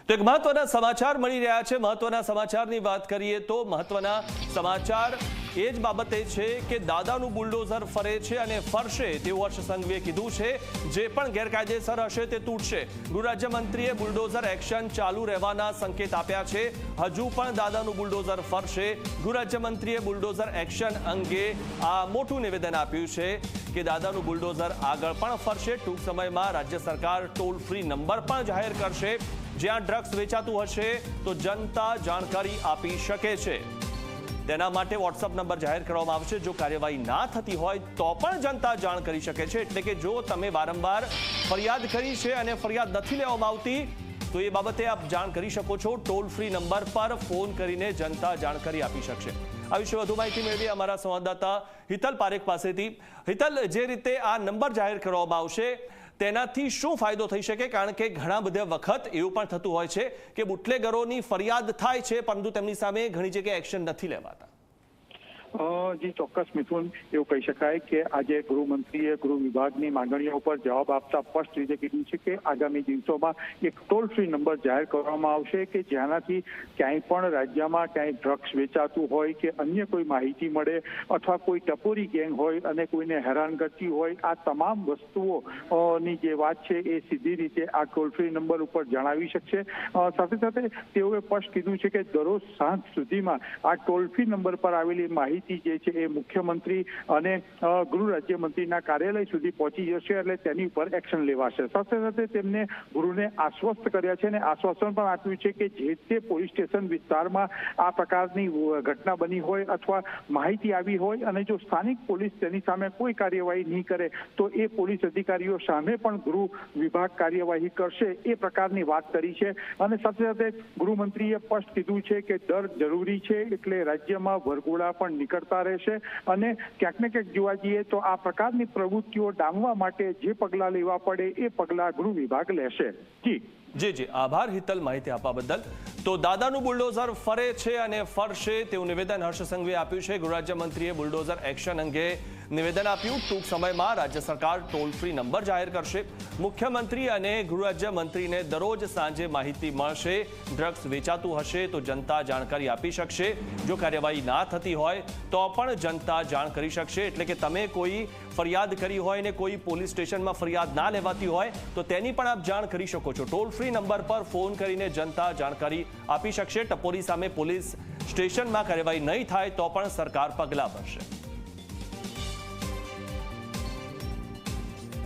તો એક મહત્વના સમાચાર મળી રહ્યા છે। મહત્વના સમાચારની વાત કરીએ તો મહત્વના સમાચાર એ જ બાબતે છે કે દાદાનું બુલડોઝર ફરે છે અને ફરશે તેવું હર્ષ સંઘવીએ કીધું છે। જે પણ ગેરકાયદેસર હશે તે તૂટશે। ગૃહ રાજ્યમંત્રીએ બુલડોઝર એક્શન ચાલુ રહેવાના સંકેત આપ્યા છે। હજુ પણ દાદાનું બુલડોઝર ફરશે। ગૃહ રાજ્યમંત્રીએ બુલડોઝર એક્શન અંગે આ મોટું નિવેદન આપ્યું છે કે દાદાનું બુલડોઝર આગળ પણ ફરશે। ટૂંક સમયમાં રાજ્ય સરકાર ટોલ ફ્રી નંબર પણ જાહેર કરશે। જ્યાં ડ્રગ્સ વેચાતું હશે તો જનતા જાણકારી આપી શકે છે। તેના માટે વોટ્સએપ નંબર જાહેર કરવામાં આવશે। જો કાર્યવાહી ના થતી હોય તો પણ જનતા જાણ કરી શકે છે। એટલે કે જો તમે વારંવાર ફરિયાદ કરી છે અને ફરિયાદ નથી લેવામાં આવતી તો એ બાબતે આપ જાણ કરી શકો છો। ટોલ ફ્રી નંબર પર ફોન કરીને જનતા જાણકારી આપી શકશે। આ વિશે વધુ માહિતી મેળવી અમારા સંવાદદાતા હિતલ પારેખ પાસેથી। હિતલ, જે રીતે આ નંબર જાહેર કરવામાં આવશે તેનાથી શું ફાયદો થઈ શકે? કારણ કે ઘણા બધા વખત એવું પણ થતું હોય છે કે બુટલેગરોની ફરિયાદ થાય છે પરંતુ તેમની સામે ઘણી જગ્યાએ એક્શન નથી લેવાતા। જી ચોક્કસ મિથુન, એવું કહી શકાય કે આજે ગૃહમંત્રીએ ગૃહ વિભાગની માંગણીઓ પર જવાબ આપતા સ્પષ્ટ રીતે કીધું છે કે આગામી દિવસોમાં એક ટોલ ફ્રી નંબર જાહેર કરવામાં આવશે કે જેનાથી ક્યાંય પણ રાજ્યમાં ક્યાંય ડ્રગ્સ વેચાતું હોય કે અન્ય કોઈ માહિતી મળે અથવા કોઈ ટપોરી ગેંગ હોય અને કોઈને હેરાન કરતી હોય, આ તમામ વસ્તુઓની જે વાત છે એ સીધી રીતે આ ટોલ ફ્રી નંબર ઉપર જણાવી શકશે। સાથે સાથે તેઓએ સ્પષ્ટ કીધું છે કે દરરોજ સાંજ સુધીમાં આ ટોલ ફ્રી નંબર પર આવેલી માહિતી જે છે એ મુખ્યમંત્રી અને ગૃહ રાજ્યમંત્રીના કાર્યાલય સુધી પહોંચી જશે એટલે તેની ઉપર એક્શન લેવાશે। સાથે સાથે તેમને ગૃહને આશ્વસ્ત કર્યા છે અને આશ્વાસન પણ આપ્યું છે કે જે તે પોલીસ સ્ટેશન વિસ્તારમાં આ પ્રકારની ઘટના બની હોય અથવા માહિતી આવી હોય અને જો સ્થાનિક પોલીસ તેની સામે કોઈ કાર્યવાહી નહીં કરે તો એ પોલીસ અધિકારીઓ સામે પણ ગૃહ વિભાગ કાર્યવાહી કરશે, એ પ્રકારની વાત કરી છે। અને સાથે સાથે ગૃહમંત્રીએ સ્પષ્ટ કીધું છે કે દર જરૂરી છે એટલે રાજ્યમાં વરઘોડા પણ કરતા રહેશે અને ક્યાંક ને ક્યાંક જોવા જઈએ તો આ પ્રકારની પ્રવૃત્તિઓ ડામવા માટે જે પગલાં લેવા પડે એ પગલાં ગૃહ વિભાગ લેશે। જી આભાર હિતલ, માહિતી આપવા બદલ। તો દાદાનું બુલડોઝર ફરે છે અને ફરશે તેવું નિવેદન હર્ષ સંઘવીએ આપ્યું છે। ગૃહ રાજ્યમંત્રીએ બુલડોઝર એક્શન અંગે નિવેદન આપ્યું। ટૂંક સમયમાં રાજ્ય સરકાર ટોલ ફ્રી નંબર જાહેર કરશે। મુખ્યમંત્રી અને ગૃહ રાજ્યમંત્રીને દરરોજ સાંજે માહિતી મળશે। ડ્રગ્સ વેચાતું હશે તો જનતા જાણકારી આપી શકશે। જો કાર્યવાહી ના થતી હોય તો પણ જનતા જાણ કરી શકશે। એટલે કે તમે કોઈ ફરિયાદ કરી હોય ને કોઈ પોલીસ સ્ટેશનમાં ફરિયાદ ના લેવાતી હોય તો તેની પણ આપ જાણ કરી શકો છો। ટોલ ફ્રી નંબર પર ફોન કરીને જનતા જાણકારી આપી શકશે। ટપોરી સામે પોલીસ સ્ટેશનમાં કાર્યવાહી નહીં થાય તો પણ સરકાર પગલાં ભરશે।